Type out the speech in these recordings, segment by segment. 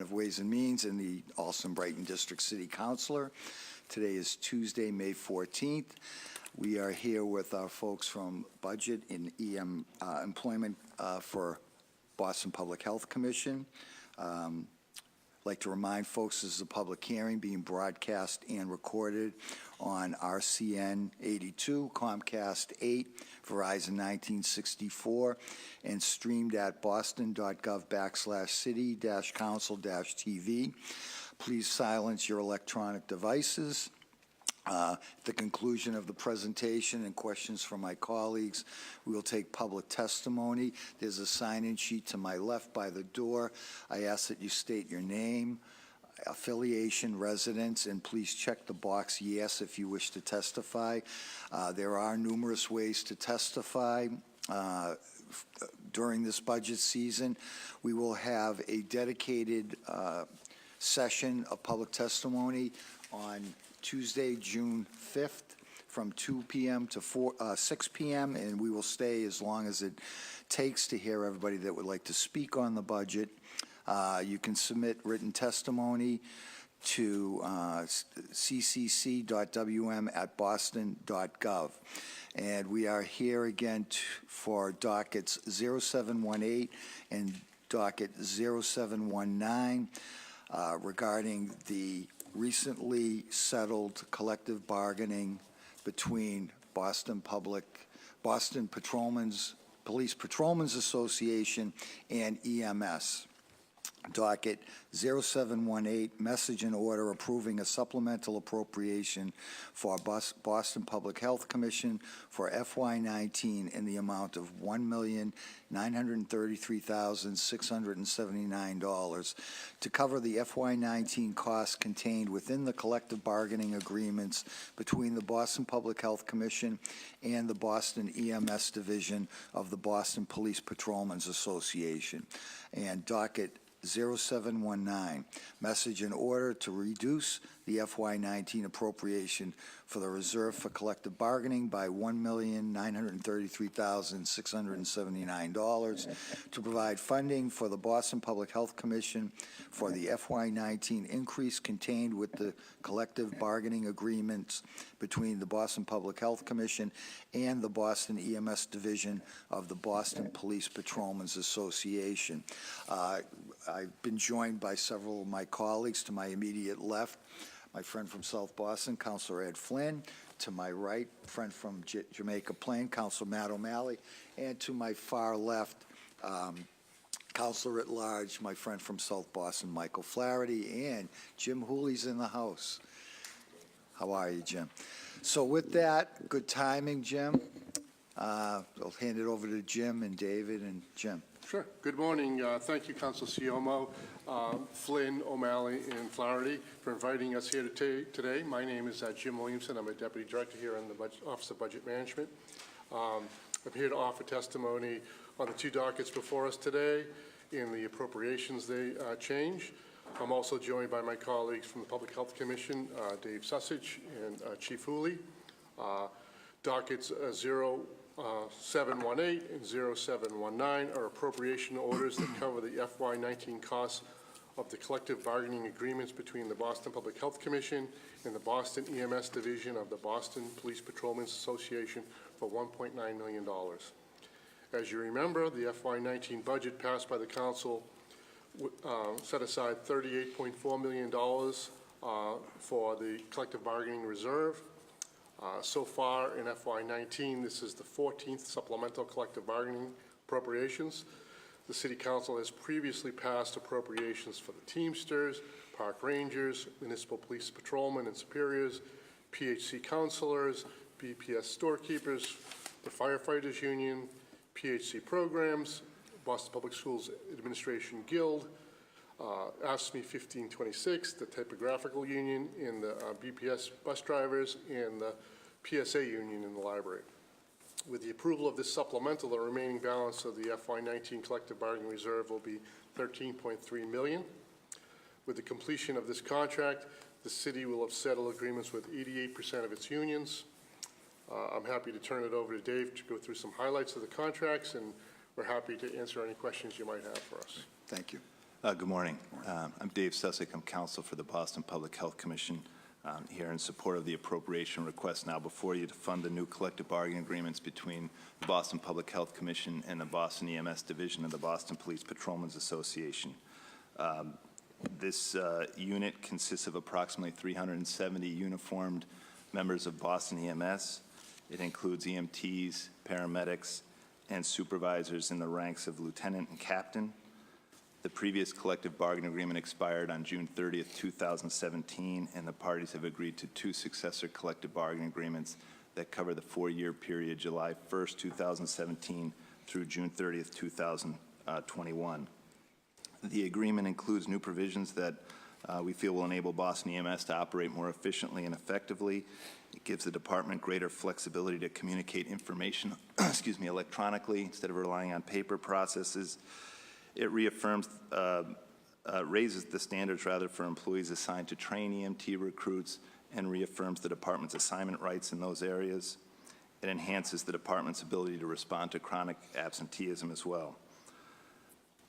of Ways and Means and the Allston Brighton District City Councilor. Today is Tuesday, May 14th. We are here with our folks from Budget and Employment for Boston Public Health Commission. I'd like to remind folks this is a public hearing being broadcast and recorded on RCN 82, Comcast 8, Verizon 1964, and streamed at boston.gov/city-council-TV. Please silence your electronic devices. At the conclusion of the presentation and questions from my colleagues, we will take public testimony. There's a sign-in sheet to my left by the door. I ask that you state your name, affiliation, residence, and please check the box yes if you wish to testify. There are numerous ways to testify. During this budget season, we will have a dedicated session of public testimony on Tuesday, June 5th from 2 p.m. to 6 p.m., and we will stay as long as it takes to hear everybody that would like to speak on the budget. You can submit written testimony to ccc.wm@boston.gov. And we are here again for dockets 0718 and docket 0719 regarding the recently settled collective bargaining between Boston Police Patrolmen's Association and EMS. Docket 0718, message and order approving a supplemental appropriation for Boston Public Health Commission for FY19 in the amount of $1,933,679 to cover the FY19 costs contained within the collective bargaining agreements between the Boston Public Health Commission and the Boston EMS Division of the Boston Police Patrolmen's Association. And docket 0719, message in order to reduce the FY19 appropriation for the reserve for collective bargaining by $1,933,679 to provide funding for the Boston Public Health Commission for the FY19 increase contained with the collective bargaining agreements between the Boston Public Health Commission and the Boston EMS Division of the Boston Police Patrolmen's Association. I've been joined by several of my colleagues. To my immediate left, my friend from South Boston, Councilor Ed Flynn. To my right, friend from Jamaica Plain, Councilor Matt O'Malley. And to my far left, Councilor at Large, my friend from South Boston, Michael Flaherty. And Jim Hooley's in the house. How are you, Jim? So with that, good timing, Jim. I'll hand it over to Jim and David and Jim. Sure. Good morning. Thank you, Council Siomo, Flynn, O'Malley, and Flaherty for inviting us here today. My name is Jim Williamson. I'm a Deputy Director here in the Office of Budget Management. I'm here to offer testimony on the two dockets before us today in the appropriations they change. I'm also joined by my colleagues from the Public Health Commission, Dave Sussage and Chief Hooley. Dockets 0718 and 0719 are appropriation orders that cover the FY19 costs of the collective bargaining agreements between the Boston Public Health Commission and the Boston EMS Division of the Boston Police Patrolmen's Association for $1.9 million. As you remember, the FY19 budget passed by the Council set aside $38.4 million for the collective bargaining reserve. So far in FY19, this is the 14th supplemental collective bargaining appropriations. The City Council has previously passed appropriations for the Teamsters, Park Rangers, Municipal Police Patrolmen and Superiors, PHC Counselors, BPS Storekeepers, the Firefighters Union, PHC Programs, Boston Public Schools Administration Guild, ASME 1526, the Typographical Union, and the BPS Bus Drivers, and the PSA Union in the library. With the approval of this supplemental, the remaining balance of the FY19 collective bargaining reserve will be $13.3 million. With the completion of this contract, the city will have settled agreements with 88% of its unions. I'm happy to turn it over to Dave to go through some highlights of the contracts, and we're happy to answer any questions you might have for us. Thank you. Good morning. I'm Dave Sussick. I'm counsel for the Boston Public Health Commission, here in support of the appropriation request now before you to fund the new collective bargaining agreements between the Boston Public Health Commission and the Boston EMS Division of the Boston Police Patrolmen's Association. This unit consists of approximately 370 uniformed members of Boston EMS. It includes EMTs, paramedics, and supervisors in the ranks of lieutenant and captain. The previous collective bargaining agreement expired on June 30th, 2017, and the parties have agreed to 2 successor collective bargaining agreements that cover the 4-year period, July 1st, 2017 through June 30th, 2021. The agreement includes new provisions that we feel will enable Boston EMS to operate more efficiently and effectively. It gives the department greater flexibility to communicate information electronically instead of relying on paper processes. It reaffirms, raises the standards for employees assigned to train EMT recruits and reaffirms the department's assignment rights in those areas. It enhances the department's ability to respond to chronic absenteeism as well.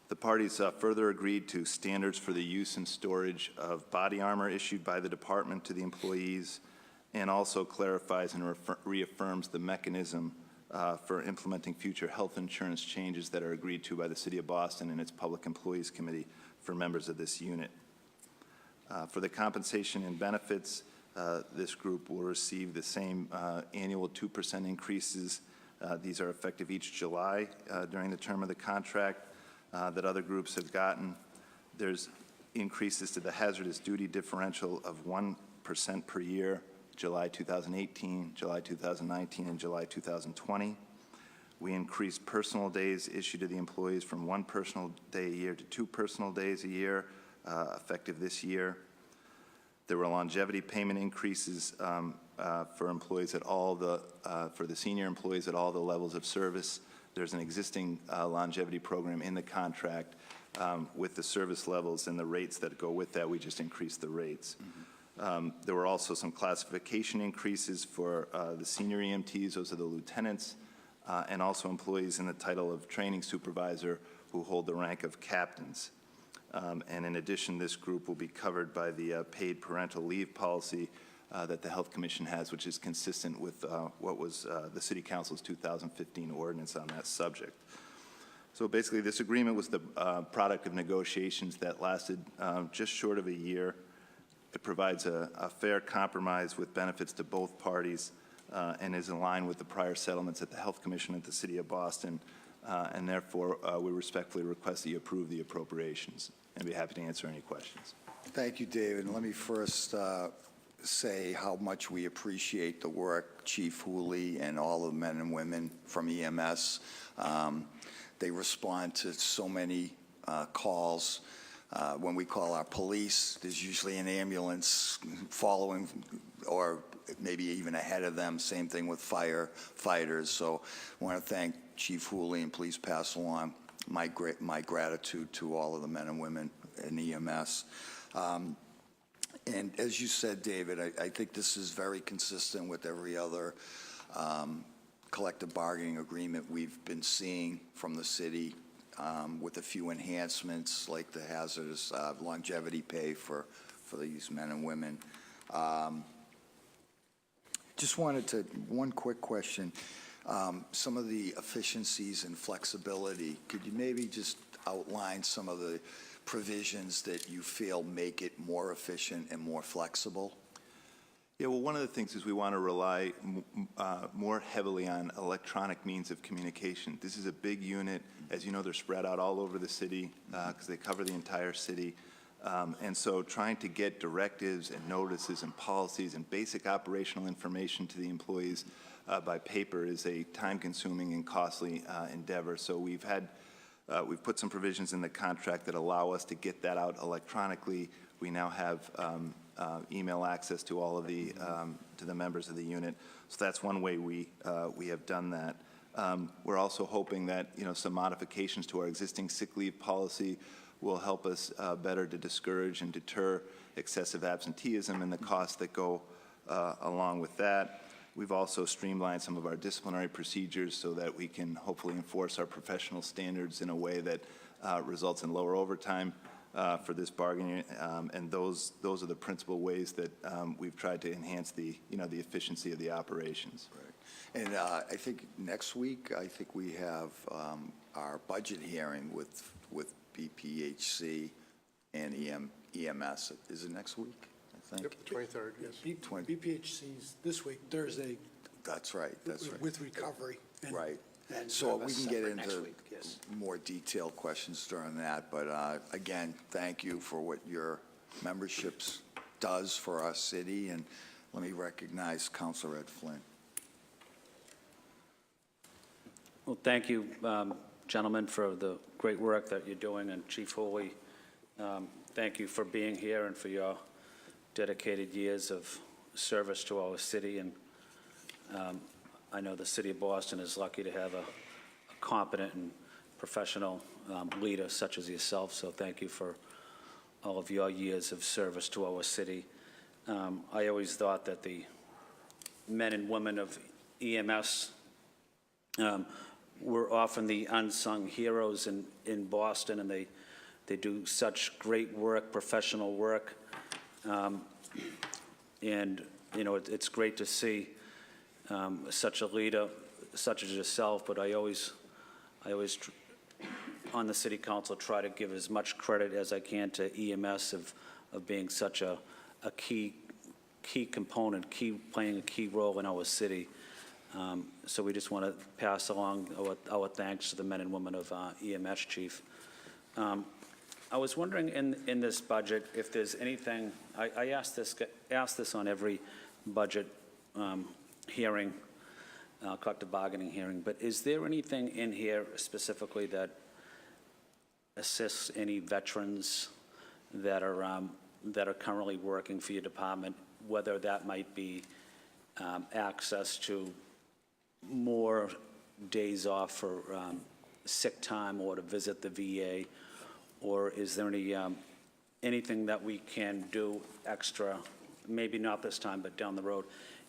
The parties further agreed to standards for the use and storage of body armor issued by the department to the employees, and also clarifies and reaffirms the mechanism for implementing future health insurance changes that are agreed to by the City of Boston and its Public Employees Committee for members of this unit. For the compensation and benefits, this group will receive the same annual 2% increases. These are effective each July during the term of the contract that other groups have gotten. There's increases to the hazardous duty differential of 1% per year, July 2018, July 2019, and July 2020. We increased personal days issued to the employees from 1 personal day a year to 2 personal days a year, effective this year. There were longevity payment increases for employees at all for the senior employees at all the levels of service. There's an existing longevity program in the contract with the service levels and the rates that go with that. We just increased the rates. There were also some classification increases for the senior EMTs, those are the lieutenants, and also employees in the title of training supervisor who hold the rank of captains. And in addition, this group will be covered by the paid parental leave policy that the Health Commission has, which is consistent with what was the City Council's 2015 ordinance on that subject. So basically, this agreement was the product of negotiations that lasted just short of a year. It provides a fair compromise with benefits to both parties and is in line with the prior settlements at the Health Commission at the City of Boston, and therefore we respectfully request that you approve the appropriations, and be happy to answer any questions. Thank you, David. And let me first say how much we appreciate the work Chief Hooley and all the men and women from EMS. They respond to so many calls. When we call our police, there's usually an ambulance following or maybe even ahead of them. Same thing with firefighters. So I want to thank Chief Hooley, and please pass along my gratitude to all of the men and women in EMS. And as you said, David, I think this is very consistent with every other collective bargaining agreement we've been seeing from the city, with a few enhancements like the hazardous longevity pay for these men and women. Just wanted to, one quick question. Some of the efficiencies and flexibility, could you maybe just outline some of the provisions that you feel make it more efficient and more flexible? Yeah, well, one of the things is we want to rely more heavily on electronic means of communication. This is a big unit. As you know, they're spread out all over the city because they cover the entire city. And so trying to get directives and notices and policies and basic operational information to the employees by paper is a time-consuming and costly endeavor. So we've put some provisions in the contract that allow us to get that out electronically. We now have email access to all of the members of the unit. So that's one way we have done that. We're also hoping that some modifications to our existing sick leave policy will help us better to discourage and deter excessive absenteeism and the costs that go along with that. We've also streamlined some of our disciplinary procedures so that we can hopefully enforce our professional standards in a way that results in lower overtime for this bargaining, and those are the principal ways that we've tried to enhance the efficiency of the operations. Right. And I think next week, I think we have our budget hearing with BPHC and EMS. Is it next week, I think? Yep, the 23rd, yes. BPHC's this week, Thursday. That's right, that's right. With recovery. and- Right. and So have a we can get separate next into week, yes. more detailed questions during that, but again, thank you for what your memberships does for our city, and let me recognize Councilor Ed Flynn. Well, thank you, gentlemen, for the great work that you're doing, and Chief Hooley, thank you for being here and for your dedicated years of service to our city, and I know the city of Boston is lucky to have a competent and professional leader such as yourself, so thank you for all of your years of service to our city. I always thought that the men and women of EMS were often the unsung heroes in Boston, and they do such great work, professional work. And, you know, it's great to see such a leader such as yourself, but I always on the city council try to give as much credit as I can to EMS of being such a key component, playing a key role in our city. So we just want to pass along our thanks to the men and women of EMS, Chief. I was wondering in this budget if there's anything, I ask this on every budget hearing, collective bargaining hearing, but is there anything in here specifically that assists any veterans that are currently working for your department, whether that might be access to more days off for sick time or to visit the VA, or is there anything that we can do extra, maybe not this time, but down the road?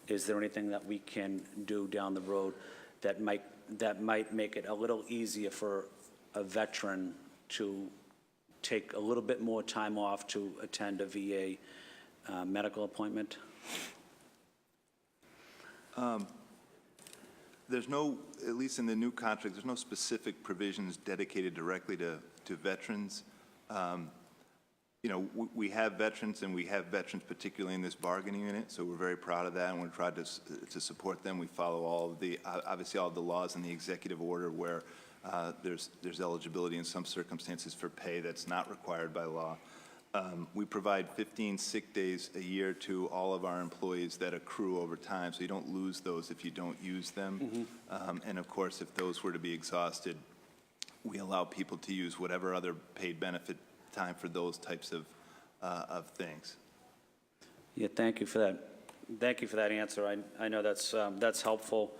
Is there anything that we can do down the road that might make it a little easier for a veteran to take a little bit more time off to attend a VA medical appointment? There's no, at least in the new contract, there's no specific provisions dedicated directly to veterans. You know, we have veterans, and we have veterans particularly in this bargaining unit, so we're very proud of that, and we're trying to support them. We follow all of the, obviously all of the laws in the executive order where there's eligibility in some circumstances for pay that's not required by law. We provide 15 sick days a year to all of our employees that accrue over time, so you don't lose those if you don't use them. And of course, if those were to be exhausted, we allow people to use whatever other paid benefit time for those types of things. Yeah, thank you for that. Thank you for that answer. I know that's helpful,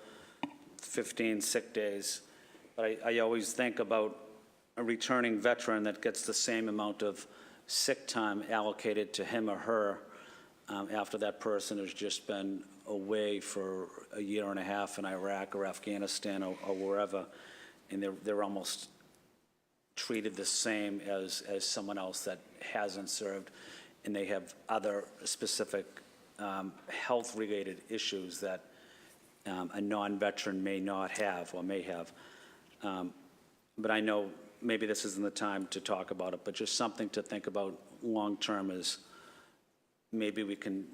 15 sick days, but I always think about a returning veteran that gets the same amount of sick time allocated to him or her after that person has just been away for a year and a half in Iraq or Afghanistan or wherever, and they're almost treated the same as someone else that hasn't served, and they have other specific health-related issues that a non-veteran may not have or may have. But I know maybe this isn't the time to talk about it, but just something to think about long-term is maybe we can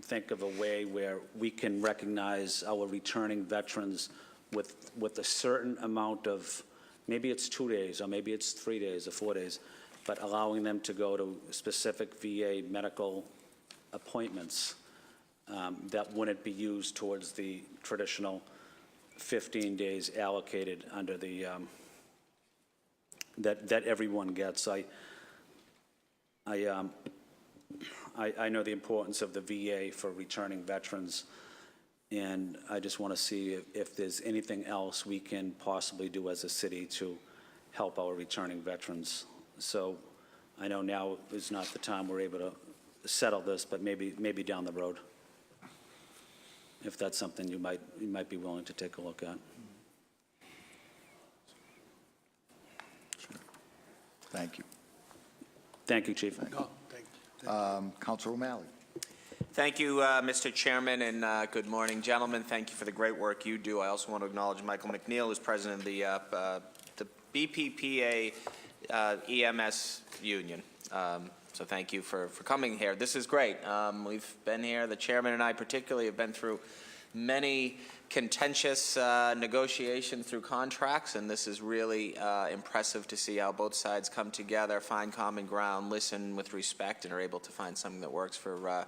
think of a way where we can recognize our returning veterans with a certain amount of, maybe it's 2 days, or maybe it's 3 days or 4 days, but allowing them to go to specific VA medical appointments that wouldn't be used towards the traditional 15 days allocated under the, that everyone gets. I know the importance of the VA for returning veterans, and I just want to see if there's anything else we can possibly do as a city to help our returning veterans. So I know now is not the time we're able to settle this, but maybe down the road, if that's something you might be willing to take a look at. Sure. Thank you. Thank you, Chief. No, thank Counselor O'Malley. Thank you, Mr. Chairman, and good morning, gentlemen. Thank you for the great work you do. I also want to acknowledge Michael McNeil, who's president of the BPPA EMS Union. So thank you for coming here. This is great. We've been here, the chairman and I particularly have been through many contentious negotiations through contracts, and this is really impressive to see how both sides come together, find common ground, listen with respect, and are able to find something that works for,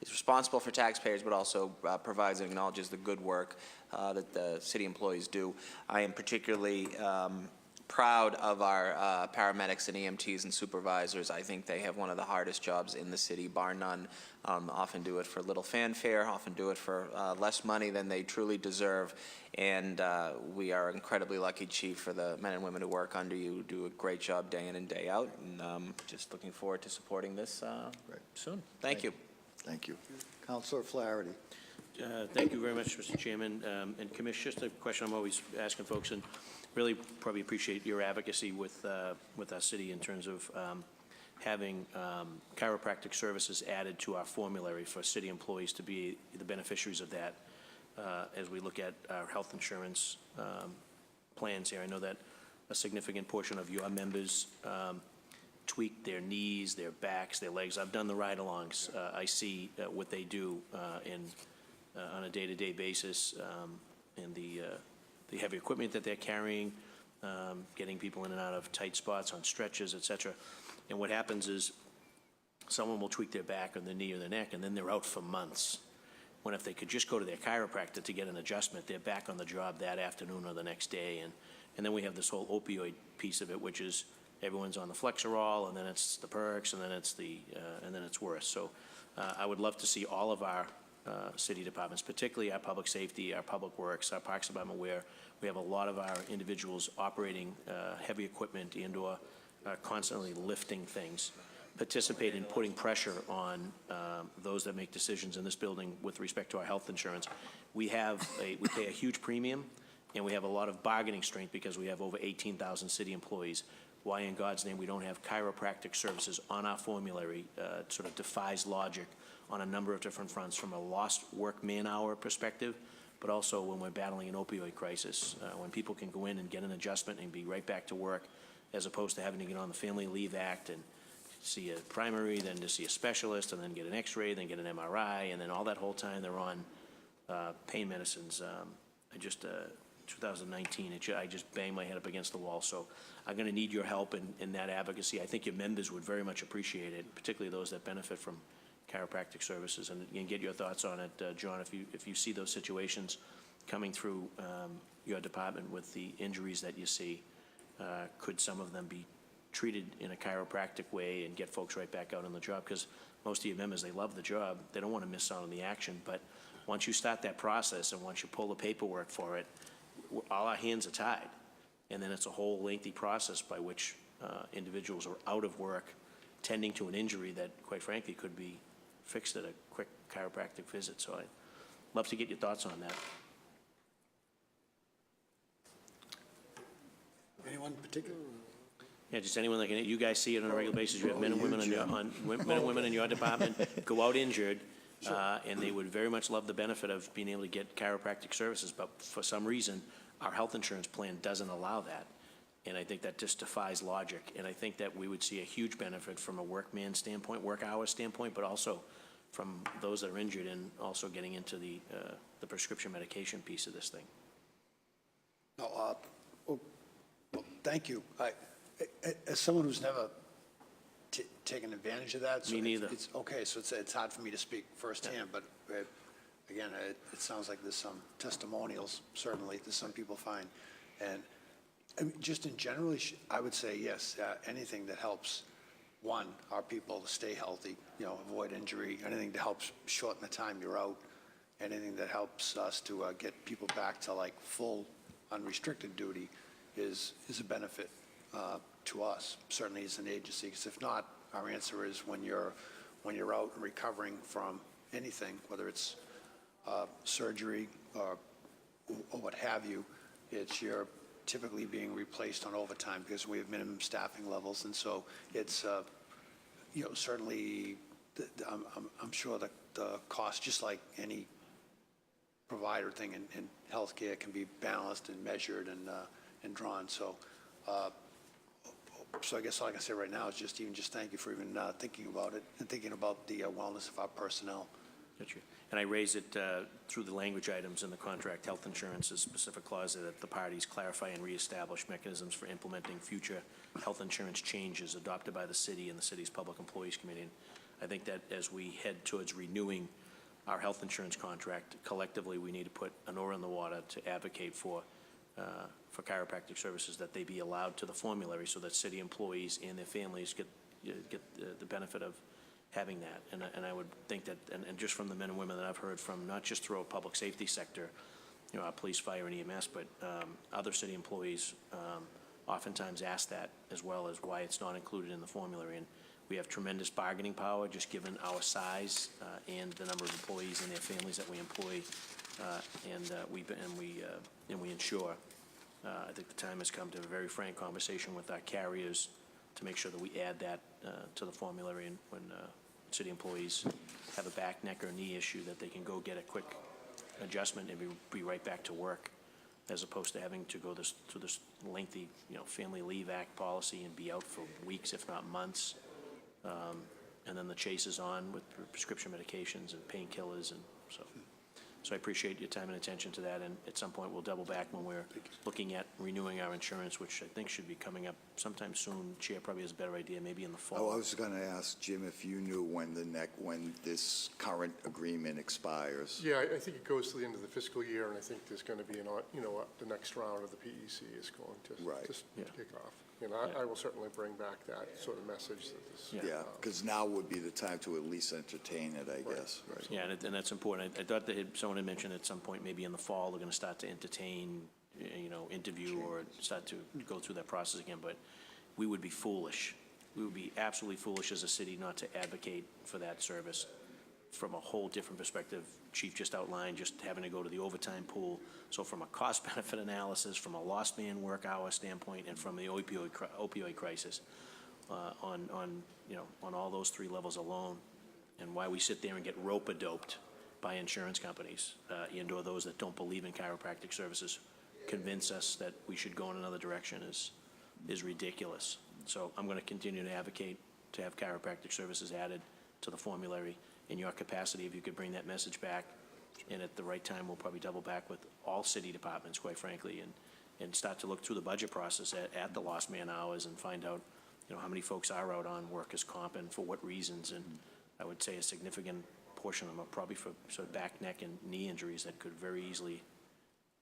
is responsible for taxpayers, but also provides and acknowledges the good work that the city employees do. I am particularly proud of our paramedics and EMTs and supervisors. I think they have one of the hardest jobs in the city, bar none. Often do it for little fanfare, often do it for less money than they truly deserve. And we are incredibly lucky, Chief, for the men and women who work under you, who do a great job day in and day out. And just looking forward to supporting this soon. Thank you. Thank you. Counselor Flaherty. Thank you very much, Mr. Chairman. And Commissioner, just a question I'm always asking folks, and really probably appreciate your advocacy with our city in terms of having chiropractic services added to our formulary for city employees to be the beneficiaries of that as we look at our health insurance plans here. I know that a significant portion of your members tweak their knees, their backs, their legs. I've done the ride-alongs. I see what they do on a day-to-day basis, and the heavy equipment that they're carrying, getting people in and out of tight spots on stretches, et cetera. And what happens is someone will tweak their back or their knee or their neck, and then they're out for months. When if they could just go to their chiropractor to get an adjustment, they're back on the job that afternoon or the next day. And then we have this whole opioid piece of it, which is everyone's on the Flexerol, and then it's the perks, and then it's worse. So I would love to see all of our city departments, particularly our public safety, our public works, our parks department, where we have a lot of our individuals operating heavy equipment and/or constantly lifting things, participate in putting pressure on those that make decisions in this building with respect to our health insurance. We pay a huge premium, and we have a lot of bargaining strength because we have over 18,000 city employees. Why in God's name we don't have chiropractic services on our formulary sort of defies logic on a number of different fronts, from a lost work man-hour perspective, but also when we're battling an opioid crisis, when people can go in and get an adjustment and be right back to work, as opposed to having to get on the Family Leave Act and see a primary, then to see a specialist, and then get an x-ray, then get an MRI, and then all that whole time they're on pain medicines. 2019, I just banged my head up against the wall. So I'm going to need your help in that advocacy. I think your members would very much appreciate it, particularly those that benefit from chiropractic services. And get your thoughts on it, John, if you see those situations coming through your department with the injuries that you see, could some of them be treated in a chiropractic way and get folks right back out on the job? Because most of your members, they love the job. They don't want to miss out on the action. But once you start that process and once you pull the paperwork for it, all our hands are tied. And then it's a whole lengthy process by which individuals are out of work tending to an injury that, quite frankly, could be fixed at a quick chiropractic visit. So I'd love to get your thoughts on that. Anyone in particular? Yeah, just anyone that can. You guys see it on a regular basis. You have men and women in your department go out injured, and they would very much love the benefit of being able to get chiropractic services. But for some reason, our health insurance plan doesn't allow that, and I think that just defies logic. And I think that we would see a huge benefit from a workman standpoint, work hours standpoint, but also from those that are injured, and also getting into the prescription medication piece of this thing. No, well, thank you. As someone who's never taken advantage of that. So Me neither. It's okay, so it's hard for me to speak firsthand, but again, it sounds like there's some testimonials, certainly, that some people find. And I mean, just in general, I would say yes, anything that helps, one, our people stay healthy, avoid injury, anything that helps shorten the time you're out, anything that helps us to get people back to like full unrestricted duty is a benefit to us, certainly as an agency, because if not, our answer is when you're out and recovering from anything, whether it's surgery or what have you, you're typically being replaced on overtime because we have minimum staffing levels, and so it's certainly, I'm sure that the cost, just like any provider thing in healthcare, can be balanced and measured and drawn. So I guess all I can say right now is just thank you for even thinking about it and thinking about the wellness of our personnel. Gotcha. And I raise it through the language items in the contract. Health insurance is a specific clause that the parties clarify and reestablish mechanisms for implementing future health insurance changes adopted by the city and the city's Public Employees Committee. And I think that as we head towards renewing our health insurance contract, collectively, we need to put an oar in the water to advocate for chiropractic services, that they be allowed to the formulary so that city employees and their families get the benefit of having that. And I would think that, and just from the men and women that I've heard from, not just throughout public safety sector, our police, fire, and EMS, but other city employees oftentimes ask that, as well as why it's not included in the formulary. And we have tremendous bargaining power, just given our size and the number of employees and their families that we employ, and we insure. I think the time has come to have a very frank conversation with our carriers to make sure that we add that to the formulary, and when city employees have a back, neck, or knee issue, that they can go get a quick adjustment and be right back to work, as opposed to having to go through this lengthy, Family Leave Act policy and be out for weeks, if not months. And then the chase is on with prescription medications and painkillers, and so I appreciate your time and attention to that, and at some point we'll double back when we're looking at renewing our insurance, which I think should be coming up sometime soon. Chair probably has a better idea, maybe in the fall. Oh, I was going to ask Jim if you knew when this current agreement expires. Yeah, I think it goes to the end of the fiscal year, and I think there's going to be the next round of the PEC is going to just kick off. And I will certainly bring back that sort of message that this. Yeah, because now would be the time to at least entertain it, I guess. Right. Yeah, and that's important. I thought that someone had mentioned at some point, maybe in the fall, they're going to start to entertain, interview or start to go through that process again. But we would be foolish. We would be absolutely foolish as a city not to advocate for that service from a whole different perspective. Chief just outlined just having to go to the overtime pool. So from a cost-benefit analysis, from a lost man work hour standpoint, and from the opioid crisis, on all those three levels alone, and why we sit there and get rope-a-doped by insurance companies, and/or those that don't believe in chiropractic services, convince us that we should go in another direction is ridiculous. So I'm going to continue to advocate to have chiropractic services added to the formulary. In your capacity, if you could bring that message back, and at the right time, we'll probably double back with all city departments, quite frankly, and start to look through the budget process at the lost man hours and find out, how many folks are out on workers' comp and for what reasons. And I would say a significant portion of them are probably for sort of back, neck, and knee injuries that could very easily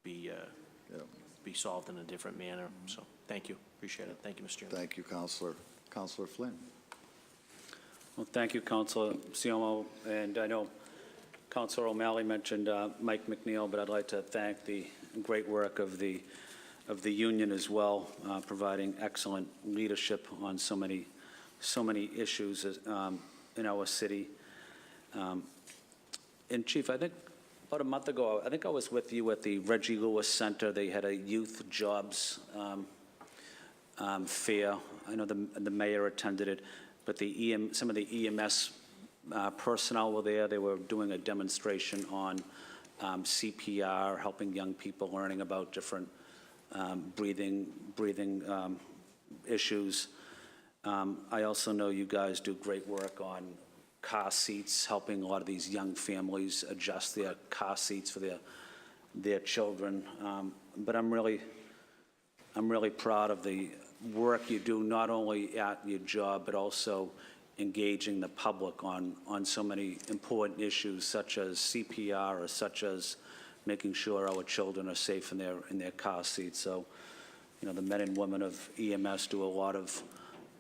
be solved in a different manner. So thank you. Appreciate it. Thank you, Mr. Chairman. Thank you, Counselor. Counselor Flynn. Well, thank you, Councilor Siomo, and I know Councilor O'Malley mentioned Mike McNeil, but I'd like to thank the great work of the union as well, providing excellent leadership on so many issues in our city. And Chief, I think about a month ago, I think I was with you at the Reggie Lewis Center. They had a youth jobs fair. I know the mayor attended it. But some of the EMS personnel were there. They were doing a demonstration on CPR, helping young people learning about different breathing issues. I also know you guys do great work on car seats, helping a lot of these young families adjust their car seats for their children. But I'm really proud of the work you do, not only at your job, but also engaging the public on so many important issues, such as CPR, or such as making sure our children are safe in their car seats. So, the men and women of EMS do a lot of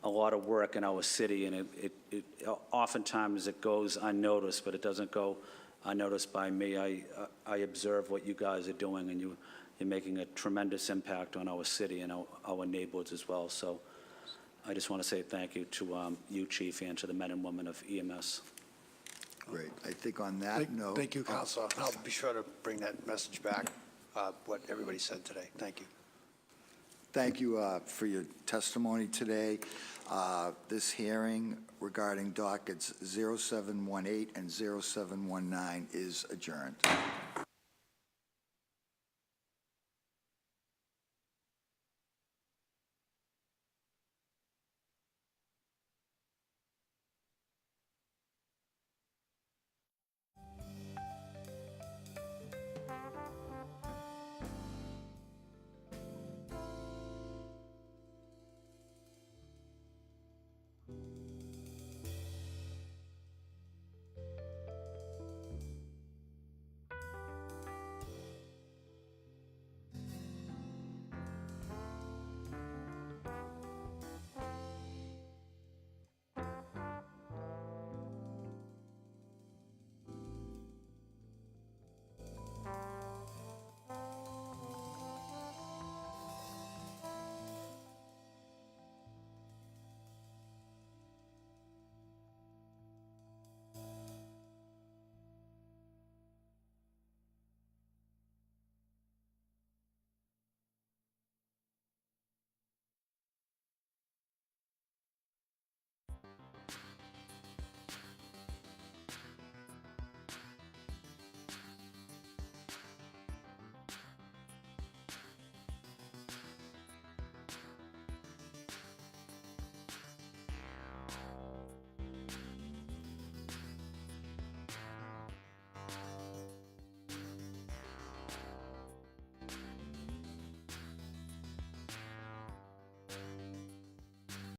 work in our city, and it oftentimes it goes unnoticed, but it doesn't go unnoticed by me. I observe what you guys are doing, and you're making a tremendous impact on our city and our neighborhoods as well. So I just want to say thank you to you, Chief, and to the men and women of EMS. Great. I think on that note. Thank you, Councilor. I'll be sure to bring that message back, what everybody said today. Thank you. Thank you for your testimony today. This hearing regarding dockets 0718 and 0719 is adjourned.